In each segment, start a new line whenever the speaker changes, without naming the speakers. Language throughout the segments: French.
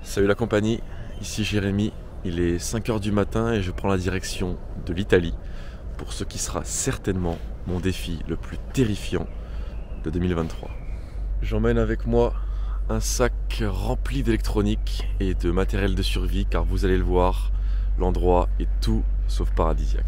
Salut la compagnie, ici Jérémy, il est 5 h du matin et je prends la direction de l'Italie pour ce qui sera certainement mon défi le plus terrifiant de 2023. J'emmène avec moi un sac rempli d'électronique et de matériel de survie car vous allez le voir, l'endroit est tout sauf paradisiaque.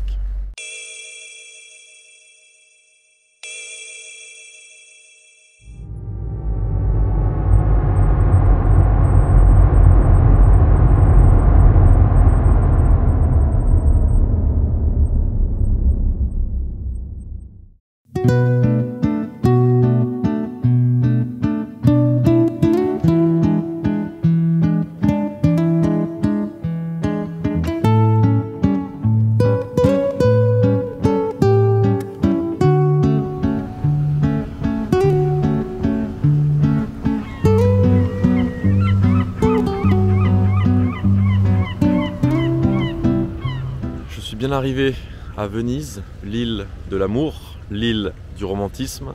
Je suis bien arrivé à Venise, l'île de l'amour, l'île du romantisme.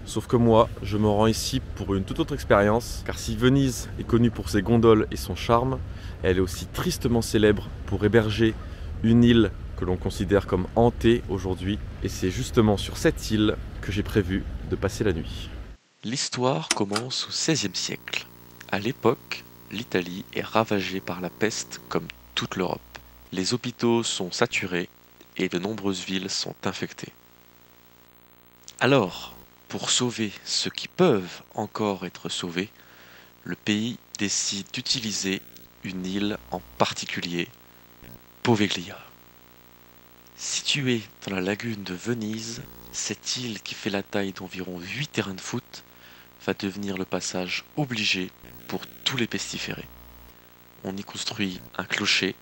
Sauf que moi, je me rends ici pour une toute autre expérience, car si Venise est connue pour ses gondoles et son charme, elle est aussi tristement célèbre pour héberger une île que l'on considère comme hantée aujourd'hui. Et c'est justement sur cette île que j'ai prévu de passer la nuit.
L'histoire commence au XVIe siècle. À l'époque, l'Italie est ravagée par la peste comme toute l'Europe. Les hôpitaux sont saturés et de nombreuses villes sont infectées. Alors, pour sauver ceux qui peuvent encore être sauvés, le pays décide d'utiliser une île en particulier, Poveglia. Située dans la lagune de Venise, cette île qui fait la taille d'environ 8 terrains de foot va devenir le passage obligé pour tous les pestiférés. On y construit un clocher,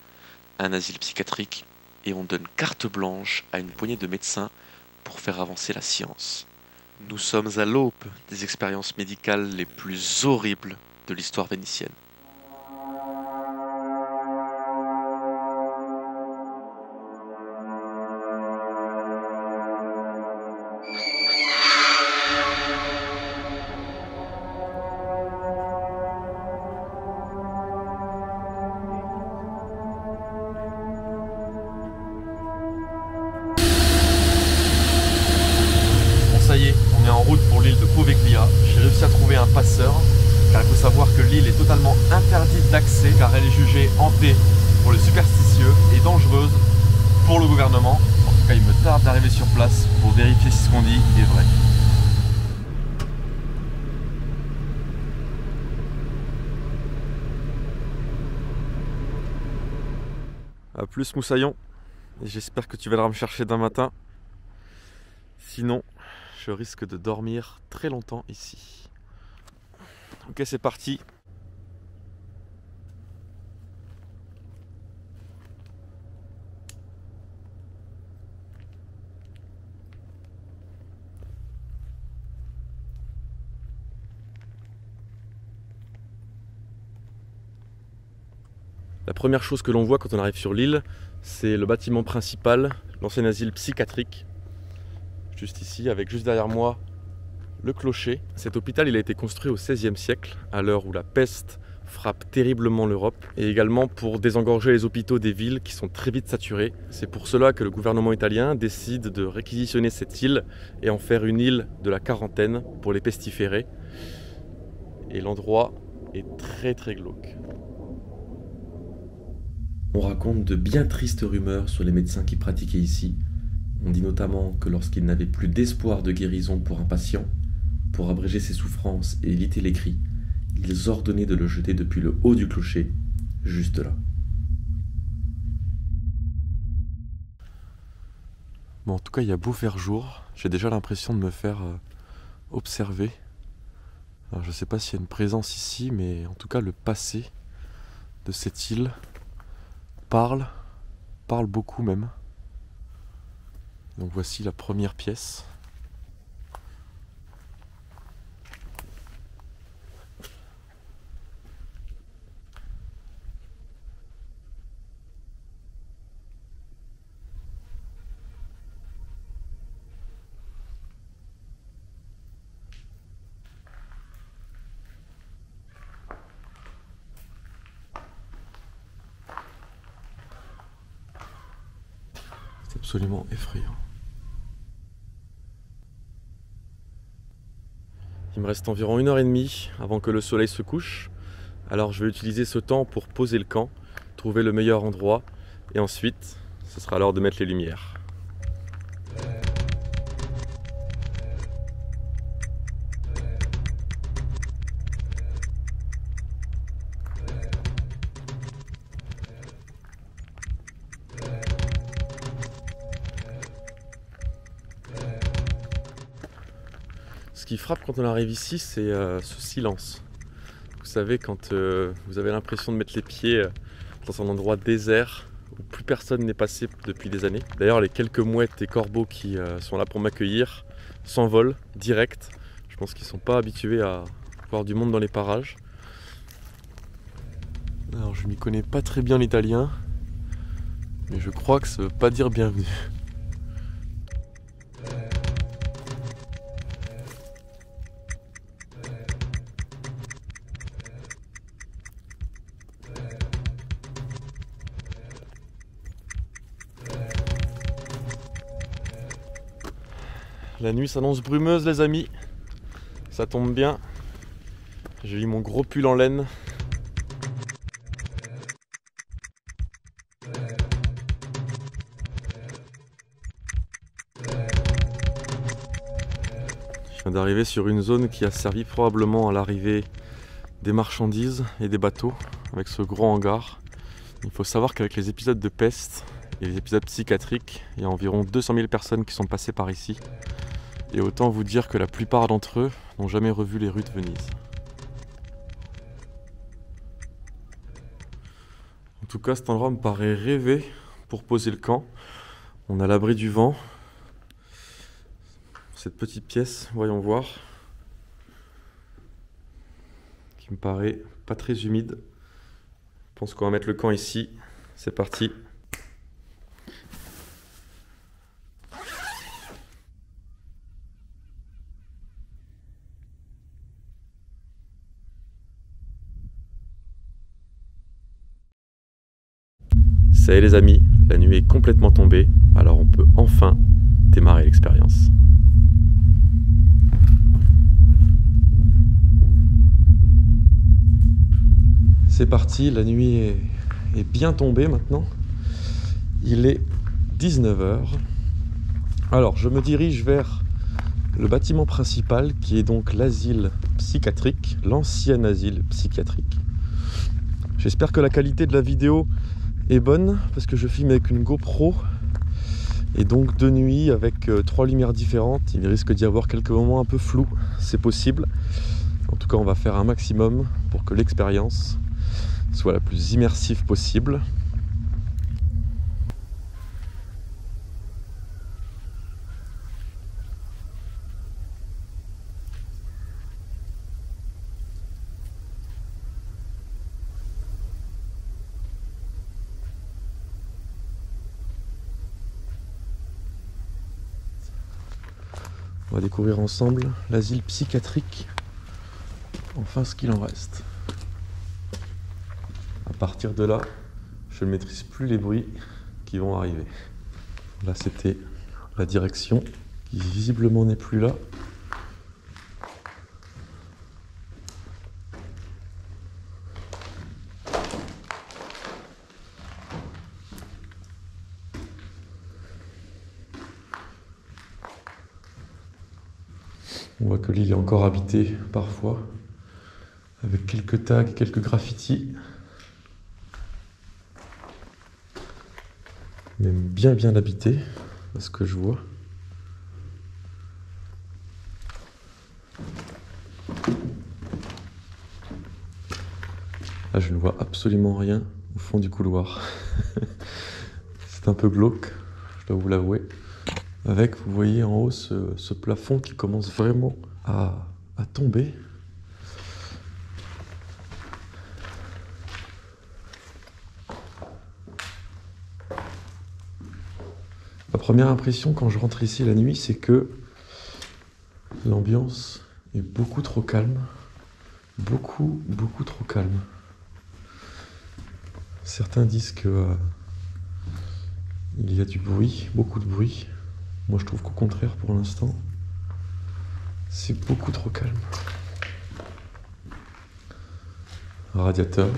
un asile psychiatrique et on donne carte blanche à une poignée de médecins pour faire avancer la science. Nous sommes à l'aube des expériences médicales les plus horribles de l'histoire vénitienne.
Ça y est, on est en route pour l'île de Poveglia. J'ai réussi à trouver un passeur, car il faut savoir que l'île est totalement interdite d'accès, car elle est jugée hantée pour les superstitieux et dangereuse pour le gouvernement. En tout cas, il me tarde d'arriver sur place pour vérifier si ce qu'on dit est vrai. A plus Moussaillon, et j'espère que tu viendras me chercher demain matin. Sinon, je risque de dormir très longtemps ici. Ok, c'est parti. La première chose que l'on voit quand on arrive sur l'île, c'est le bâtiment principal, l'ancien asile psychiatrique. Juste ici, avec juste derrière moi le clocher. Cet hôpital il a été construit au XVIe siècle, à l'heure où la peste frappe terriblement l'Europe, et également pour désengorger les hôpitaux des villes qui sont très vite saturés. C'est pour cela que le gouvernement italien décide de réquisitionner cette île et en faire une île de la quarantaine pour les pestiférés. Et l'endroit est très glauque.
On raconte de bien tristes rumeurs sur les médecins qui pratiquaient ici. On dit notamment que lorsqu'ils n'avaient plus d'espoir de guérison pour un patient, pour abréger ses souffrances et éviter les cris, ils ordonnaient de le jeter depuis le haut du clocher, juste là.
Bon, en tout cas, il y a beau faire jour, j'ai déjà l'impression de me faire observer. Alors, je ne sais pas s'il y a une présence ici, mais en tout cas, le passé de cette île parle beaucoup même. Donc voici la première pièce. absolument effrayant. Il me reste environ 1h30 avant que le soleil se couche. Alors je vais utiliser ce temps pour poser le camp, trouver le meilleur endroit et ensuite ce sera l'heure de mettre les lumières. Ce qui frappe quand on arrive ici, c'est ce silence. Vous savez, quand vous avez l'impression de mettre les pieds dans un endroit désert où plus personne n'est passé depuis des années. D'ailleurs, les quelques mouettes et corbeaux qui sont là pour m'accueillir s'envolent direct. Je pense qu'ils ne sont pas habitués à voir du monde dans les parages. Alors, je m'y connais pas très bien l'italien, mais je crois que ça veut pas dire bienvenue. La nuit s'annonce brumeuse les amis, ça tombe bien, j'ai mis mon gros pull en laine. Je viens d'arriver sur une zone qui a servi probablement à l'arrivée des marchandises et des bateaux avec ce grand hangar. Il faut savoir qu'avec les épisodes de peste et les épisodes psychiatriques, il y a environ 200 000 personnes qui sont passées par ici. Et autant vous dire que la plupart d'entre eux n'ont jamais revu les rues de Venise. En tout cas, cet endroit me paraît rêvé pour poser le camp. On a l'abri du vent. Cette petite pièce, voyons voir, qui me paraît pas très humide. Je pense qu'on va mettre le camp ici. C'est parti. Ça y est les amis, la nuit est complètement tombée, alors on peut enfin démarrer l'expérience. C'est parti, la nuit est bien tombée maintenant. Il est 19h. Alors je me dirige vers le bâtiment principal qui est donc l'asile psychiatrique, l'ancien asile psychiatrique. J'espère que la qualité de la vidéo est bonne parce que je filme avec une GoPro et donc de nuit avec 3 lumières différentes. Il risque d'y avoir quelques moments un peu flous, c'est possible. En tout cas, on va faire un maximum pour que l'expérience soit la plus immersive possible. On va découvrir ensemble l'asile psychiatrique, enfin ce qu'il en reste. À partir de là, je ne maîtrise plus les bruits qui vont arriver. Là, c'était la direction qui visiblement n'est plus là. On voit que l'île est encore habitée parfois, avec quelques tags, quelques graffitis. Mais bien habitée, à ce que je vois. Là, je ne vois absolument rien au fond du couloir. C'est un peu glauque, je dois vous l'avouer. Avec, vous voyez en haut ce plafond qui commence vraiment à tomber. La première impression quand je rentre ici la nuit, c'est que l'ambiance est beaucoup trop calme. Beaucoup trop calme. Certains disent que il y a du bruit, beaucoup de bruit. Moi je trouve qu'au contraire pour l'instant, c'est beaucoup trop calme. Radiateur.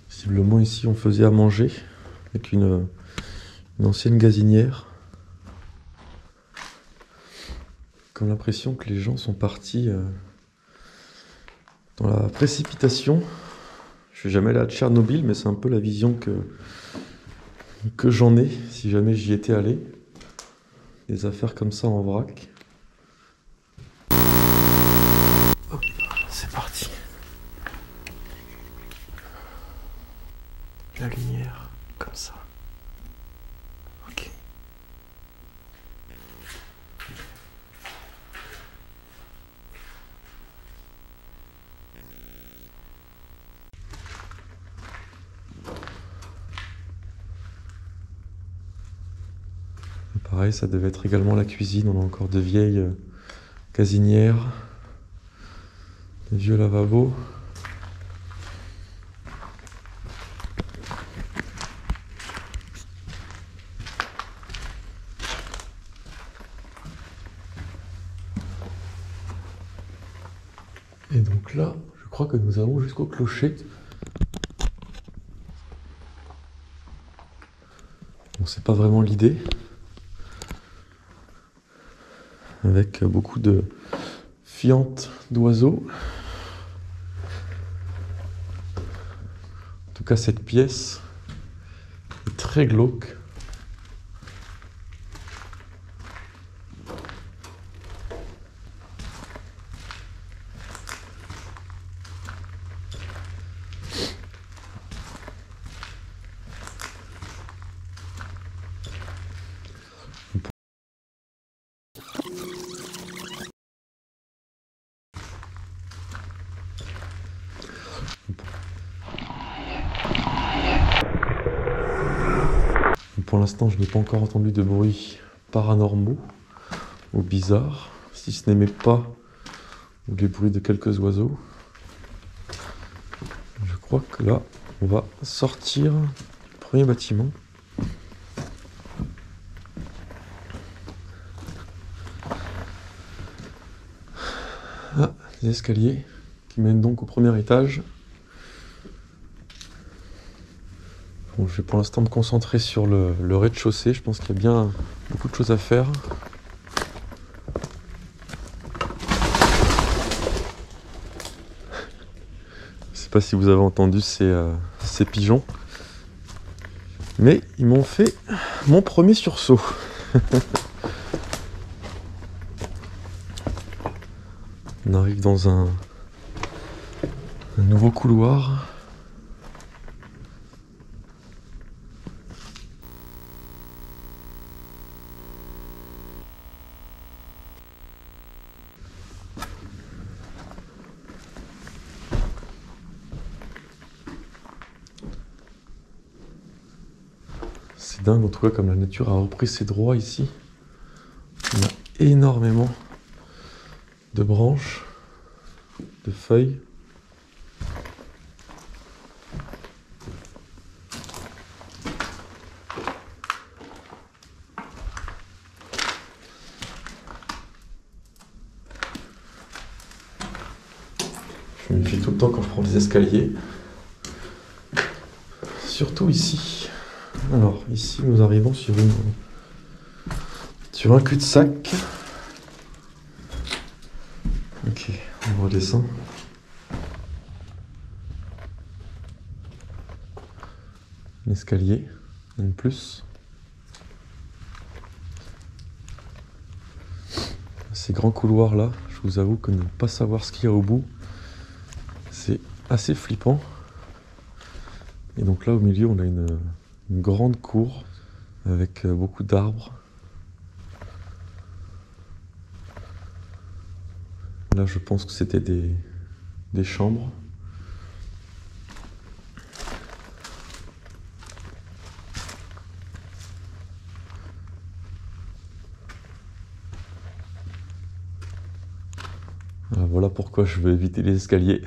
Visiblement ici on faisait à manger avec une ancienne gazinière. Comme l'impression que les gens sont partis dans la précipitation. Je suis jamais allé à Tchernobyl, mais c'est un peu la vision que j'en ai si jamais j'y étais allé. Des affaires comme ça en vrac. Hop, c'est parti. La lumière, comme ça. Ok. Pareil, ça devait être également la cuisine. On a encore de vieilles gazinières, des vieux lavabos. Et donc là, je crois que nous allons jusqu'au clocher. Bon, c'est pas vraiment l'idée. Avec beaucoup de fientes d'oiseaux. En tout cas, cette pièce est très glauque. Pour l'instant, je n'ai pas encore entendu de bruits paranormaux ou bizarres, si ce n'est mes pas ou les bruits de quelques oiseaux. Je crois que là, on va sortir du premier bâtiment. Ah, des escaliers qui mènent donc au premier étage. Bon, je vais pour l'instant me concentrer sur le rez-de-chaussée. Je pense qu'il y a bien beaucoup de choses à faire. Je ne sais pas si vous avez entendu ces pigeons. Mais ils m'ont fait mon premier sursaut. On arrive dans un nouveau couloir. C'est dingue en tout cas comme la nature a repris ses droits ici. On a énormément de branches, de feuilles. Je me méfie tout le temps quand je prends des escaliers. Surtout ici. Alors, ici, nous arrivons sur un cul-de-sac. Ok, on redescend. Un escalier, un de plus. Ces grands couloirs-là, je vous avoue que ne pas savoir ce qu'il y a au bout, c'est assez flippant. Et donc là, au milieu, on a une grande cour avec beaucoup d'arbres. Là, je pense que c'était des chambres. Voilà pourquoi je veux éviter les escaliers.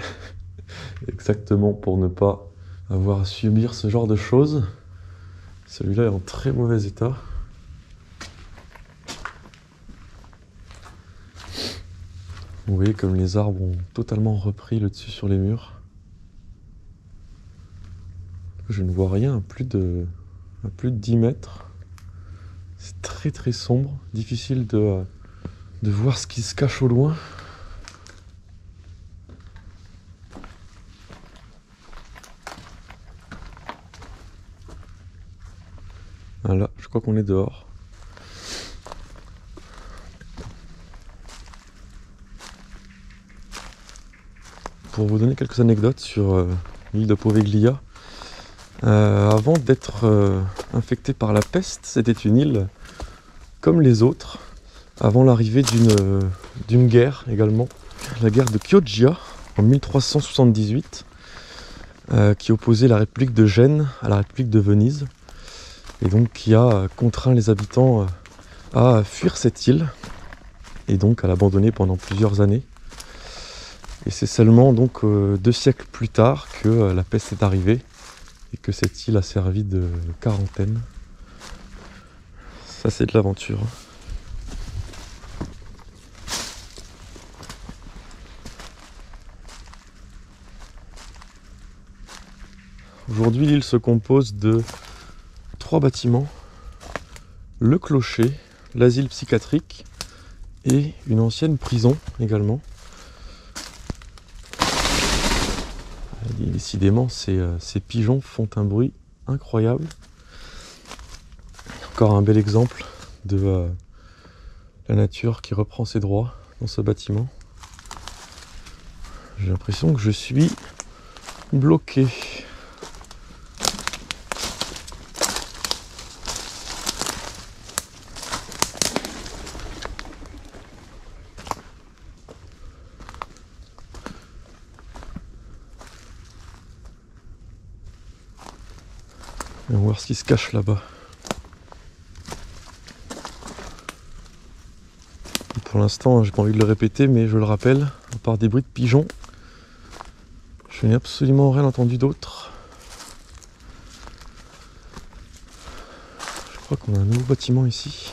Exactement pour ne pas avoir à subir ce genre de choses. Celui-là est en très mauvais état. Vous voyez comme les arbres ont totalement repris le dessus sur les murs. Je ne vois rien à plus de 10 mètres. C'est très très sombre, difficile de voir ce qui se cache au loin. Voilà, je crois qu'on est dehors. Pour vous donner quelques anecdotes sur l'île de Poveglia, avant d'être infectée par la peste, c'était une île comme les autres, avant l'arrivée d'une guerre également, la guerre de Chioggia en 1378, qui opposait la République de Gênes à la République de Venise, et donc qui a contraint les habitants à fuir cette île, et donc à l'abandonner pendant plusieurs années. Et c'est seulement donc 2 siècles plus tard que la peste est arrivée et que cette île a servi de quarantaine. Ça, c'est de l'aventure. Aujourd'hui, l'île se compose de 3 bâtiments, le clocher, l'asile psychiatrique et une ancienne prison également. Décidément, ces pigeons font un bruit incroyable. Encore un bel exemple de la nature qui reprend ses droits dans ce bâtiment. J'ai l'impression que je suis bloqué. On va voir ce qui se cache là-bas. Pour l'instant, j'ai pas envie de le répéter, mais je le rappelle, à part des bruits de pigeons, je n'ai absolument rien entendu d'autre. Je crois qu'on a un nouveau bâtiment ici.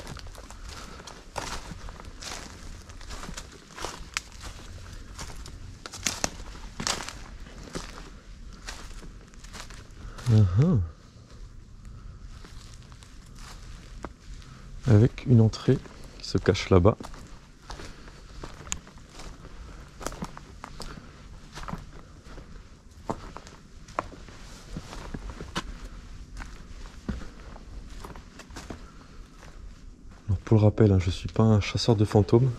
Avec une entrée qui se cache là-bas. Alors pour le rappel, je ne suis pas un chasseur de fantômes.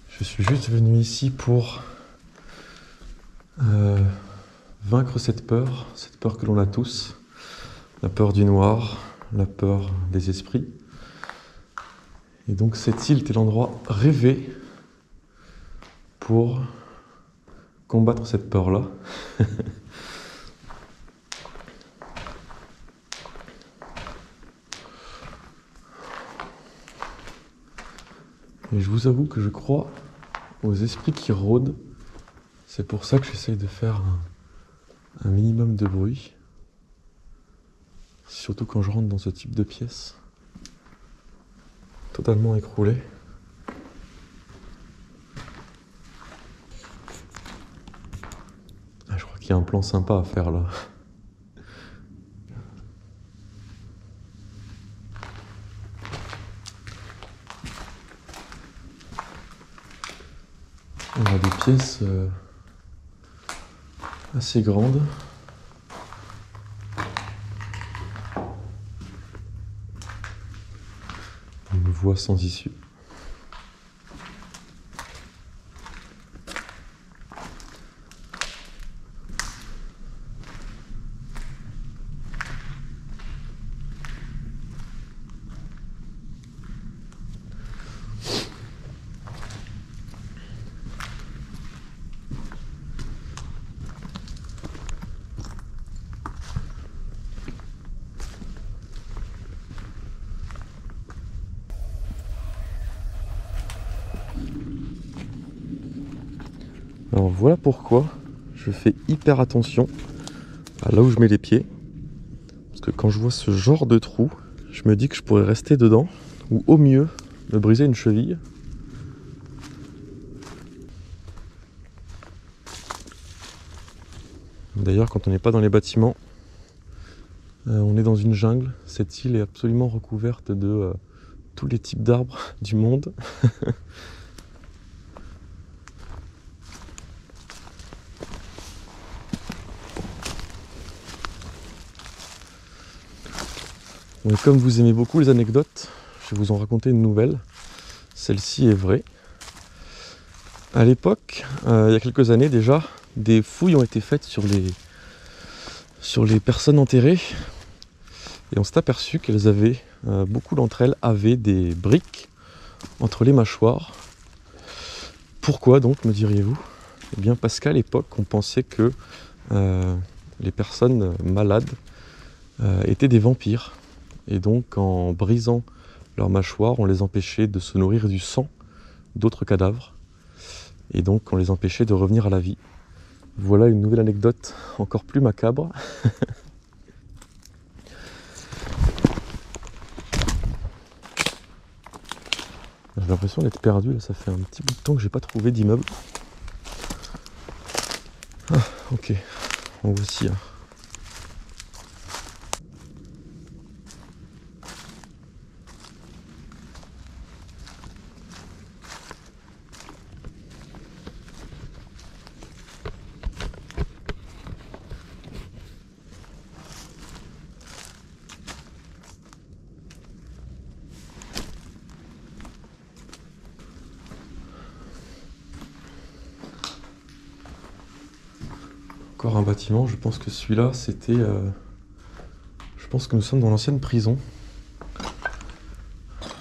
Je suis juste venu ici pour vaincre cette peur que l'on a tous. La peur du noir, la peur des esprits. Et donc cette île était l'endroit rêvé pour combattre cette peur-là. Et je vous avoue que je crois aux esprits qui rôdent. C'est pour ça que j'essaye de faire un minimum de bruit. Surtout quand je rentre dans ce type de pièce. Totalement écroulé. Je crois qu'il y a un plan sympa à faire là. On a des pièces assez grandes. Une voie sans issue. Alors voilà pourquoi je fais hyper attention à là où je mets les pieds. Parce que quand je vois ce genre de trou, je me dis que je pourrais rester dedans, ou au mieux, me briser une cheville. D'ailleurs, quand on n'est pas dans les bâtiments, on est dans une jungle. Cette île est absolument recouverte de tous les types d'arbres du monde. Bon, et comme vous aimez beaucoup les anecdotes, je vais vous en raconter une nouvelle. Celle-ci est vraie. À l'époque, il y a quelques années déjà, des fouilles ont été faites sur les personnes enterrées. Et on s'est aperçu qu'elles avaient, beaucoup d'entre elles avaient des briques entre les mâchoires. Pourquoi donc, me diriez-vous? Eh bien parce qu'à l'époque, on pensait que les personnes malades étaient des vampires. Et donc en brisant leurs mâchoires, on les empêchait de se nourrir du sang d'autres cadavres. Et donc on les empêchait de revenir à la vie. Voilà une nouvelle anecdote encore plus macabre. J'ai l'impression d'être perdu, là, ça fait un petit bout de temps que j'ai pas trouvé d'immeuble. Ah, ok, en voici un. Encore un bâtiment, je pense que celui-là c'était... je pense que nous sommes dans l'ancienne prison.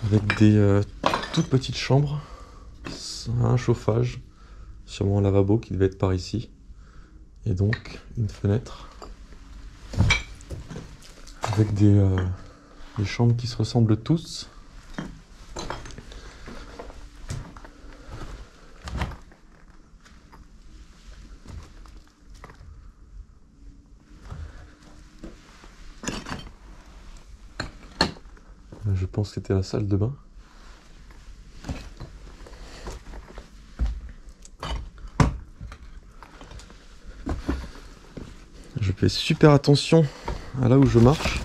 Avec des toutes petites chambres, un chauffage, sûrement un lavabo qui devait être par ici. Et donc une fenêtre. Avec des chambres qui se ressemblent tous. Je pense que c'était la salle de bain. Je fais super attention à là où je marche.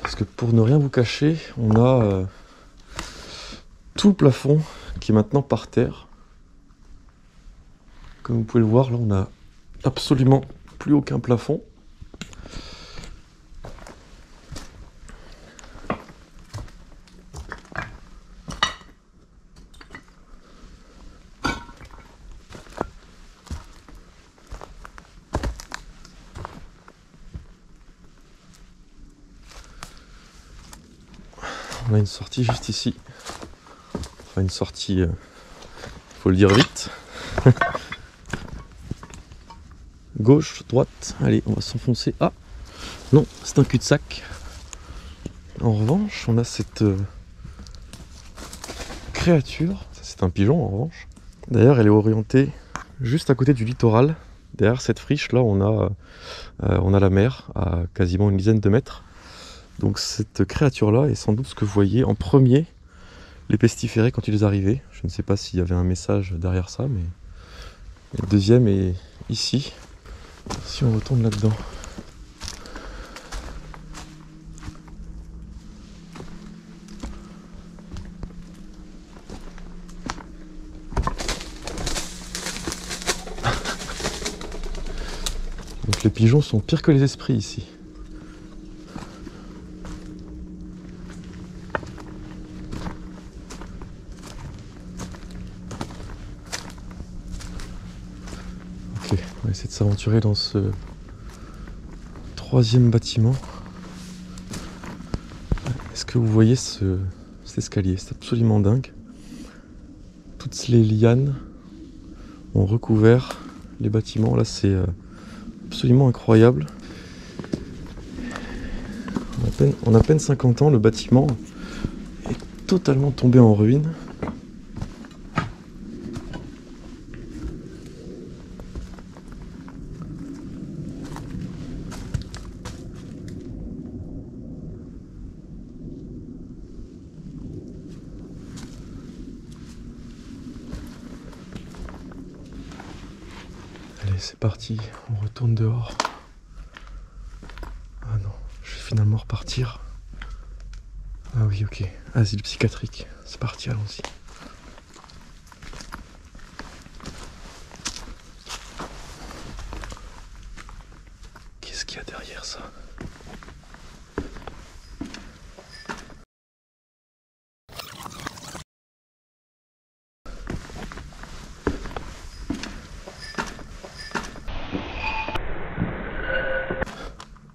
Parce que pour ne rien vous cacher, on a tout le plafond qui est maintenant par terre. Comme vous pouvez le voir, là on a absolument plus aucun plafond. On a une sortie juste ici. Enfin une sortie, faut le dire vite. Gauche, droite, allez on va s'enfoncer. Ah non, c'est un cul-de-sac. En revanche, on a cette créature. Ça, c'est un pigeon en revanche. D'ailleurs, elle est orientée juste à côté du littoral. Derrière cette friche là, on a la mer à quasiment une dizaine de mètres. Donc cette créature-là est sans doute ce que vous voyez en premier les pestiférés quand ils arrivaient. Je ne sais pas s'il y avait un message derrière ça, mais le deuxième est ici. Si on retourne là-dedans. Donc les pigeons sont pires que les esprits ici. Ok, on va essayer de s'aventurer dans ce troisième bâtiment. Est-ce que vous voyez cet escalier? C'est absolument dingue. Toutes les lianes ont recouvert les bâtiments. Là, c'est absolument incroyable. En à peine 50 ans, le bâtiment est totalement tombé en ruine. Allez, c'est parti, on retourne dehors. Ah non, je vais finalement repartir. Ah oui, ok, asile psychiatrique, c'est parti, allons-y. Qu'est-ce qu'il y a derrière ça ?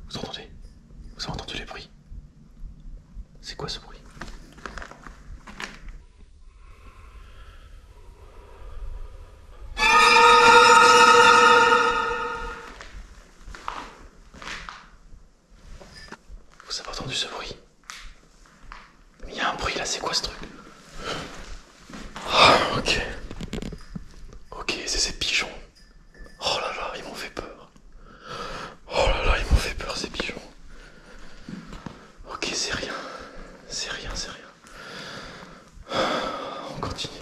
Vous entendez ? Vous avez entendu les bruits ? C'est quoi ce bruit ? Vous avez entendu ce bruit? Il y a un bruit là, c'est quoi ce truc? Oh, ok. Ok, c'est ces pigeons. Oh là là, ils m'ont fait peur. Oh là là, ils m'ont fait peur ces pigeons. Ok, c'est rien. C'est rien, c'est rien. On continue.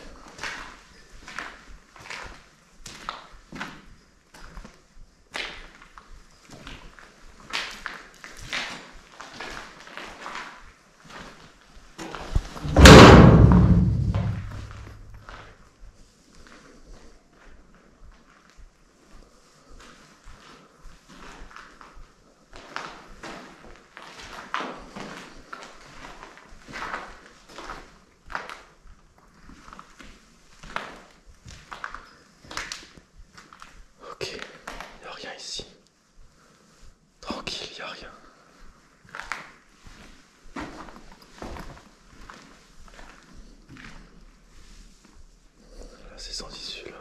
Ok, il n'y a rien ici. Tranquille, il n'y a rien. Là, c'est sans issue, là.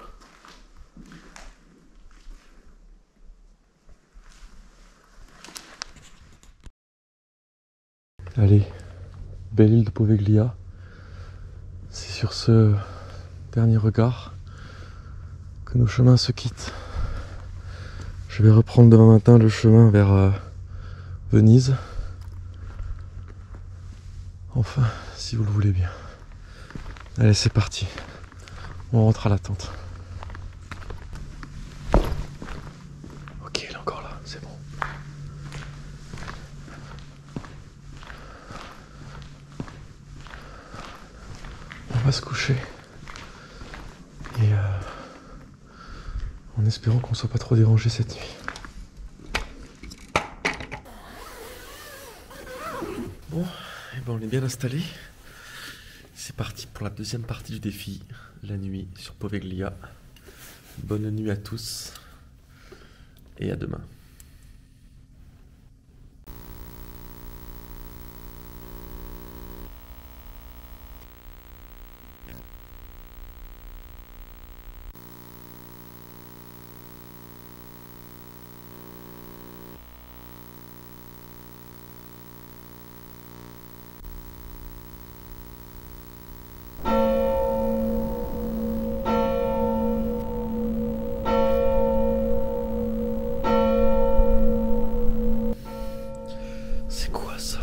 Allez, belle île de Poveglia. C'est sur ce dernier regard que nos chemins se quittent. Je vais reprendre demain matin le chemin vers Venise. Enfin, si vous le voulez bien. Allez, c'est parti. On rentre à la tente. Ok, elle est encore là, c'est bon. On va se coucher. Et en espérant qu'on soit pas trop dérangé cette nuit. Bon, et ben on est bien installé. C'est parti pour la deuxième partie du défi, la nuit sur Poveglia. Bonne nuit à tous et à demain. C'est quoi ça?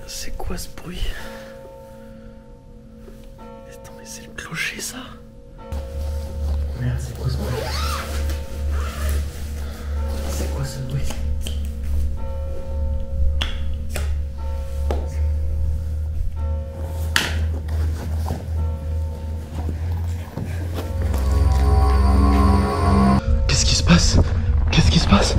C'est quoi ce bruit? Attends, mais c'est le clocher ça? Merde, c'est quoi ce bruit? C'est quoi ce bruit? Qu'est-ce qui se passe? Qu'est-ce qui se passe?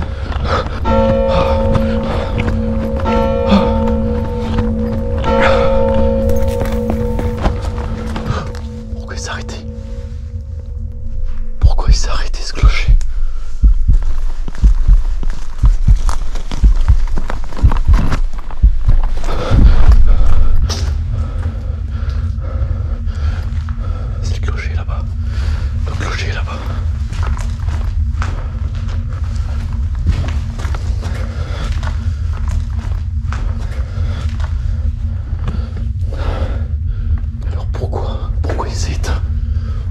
Pourquoi il s'est arrêté? Pourquoi il s'est arrêté ce clocher? C'est le clocher là-bas. Le clocher est là-bas. Alors pourquoi il s'est éteint?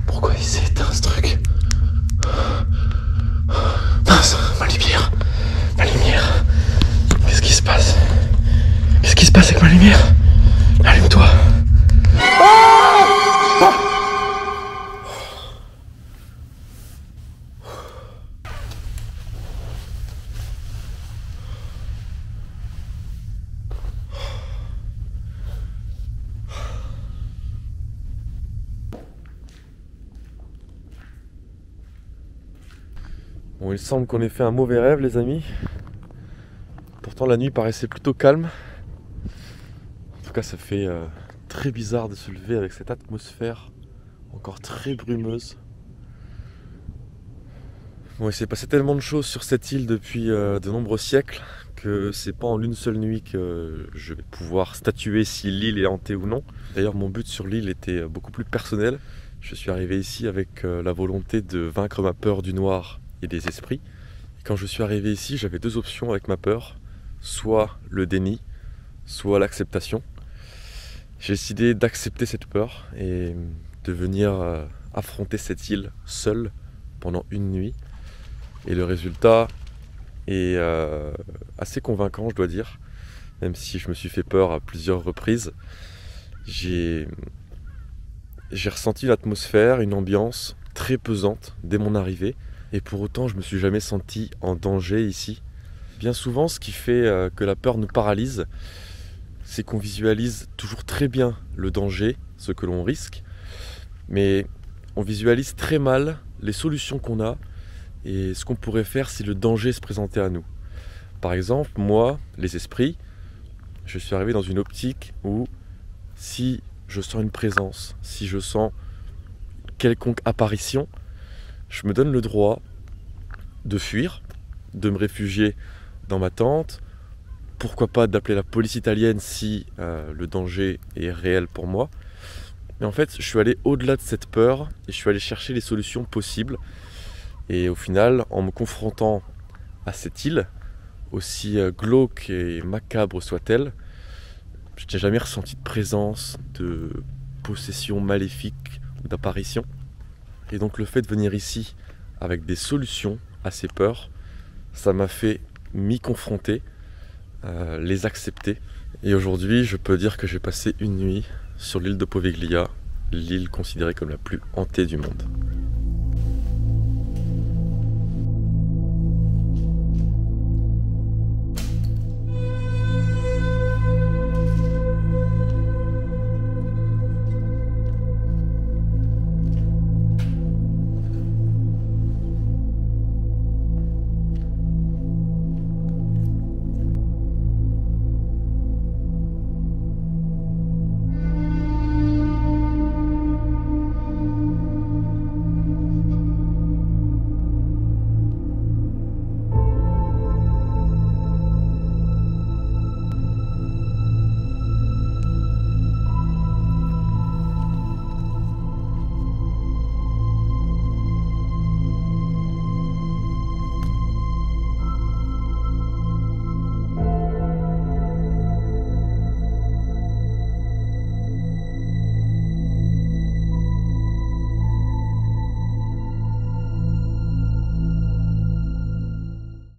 Pourquoi il s'est éteint ce truc? Mince, ma lumière. Ma lumière. Qu'est-ce qui se passe? Qu'est-ce qui se passe avec ma lumière? Allume-toi. Bon, il semble qu'on ait fait un mauvais rêve, les amis. Pourtant, la nuit paraissait plutôt calme. En tout cas, ça fait très bizarre de se lever avec cette atmosphère encore très brumeuse. Bon, il s'est passé tellement de choses sur cette île depuis de nombreux siècles que c'est pas en une seule nuit que je vais pouvoir statuer si l'île est hantée ou non. D'ailleurs, mon but sur l'île était beaucoup plus personnel. Je suis arrivé ici avec la volonté de vaincre ma peur du noir et des esprits. Et quand je suis arrivé ici, j'avais deux options avec ma peur, soit le déni, soit l'acceptation. J'ai décidé d'accepter cette peur et de venir affronter cette île seul pendant une nuit. Et le résultat est assez convaincant, je dois dire. Même si je me suis fait peur à plusieurs reprises, j'ai ressenti l'atmosphère, une ambiance très pesante dès mon arrivée. Et pour autant, je ne me suis jamais senti en danger ici. Bien souvent, ce qui fait que la peur nous paralyse, c'est qu'on visualise toujours très bien le danger, ce que l'on risque. Mais on visualise très mal les solutions qu'on a et ce qu'on pourrait faire si le danger se présentait à nous. Par exemple, moi, les esprits, je suis arrivé dans une optique où si je sens une présence, si je sens quelconque apparition, je me donne le droit de fuir, de me réfugier dans ma tente, pourquoi pas d'appeler la police italienne si le danger est réel pour moi. Mais en fait, je suis allé au-delà de cette peur et je suis allé chercher les solutions possibles. Et au final, en me confrontant à cette île, aussi glauque et macabre soit-elle, je n'ai jamais ressenti de présence, de possession maléfique ou d'apparition. Et donc le fait de venir ici avec des solutions à ces peurs, ça m'a fait m'y confronter, les accepter. Et aujourd'hui, je peux dire que j'ai passé une nuit sur l'île de Poveglia, l'île considérée comme la plus hantée du monde.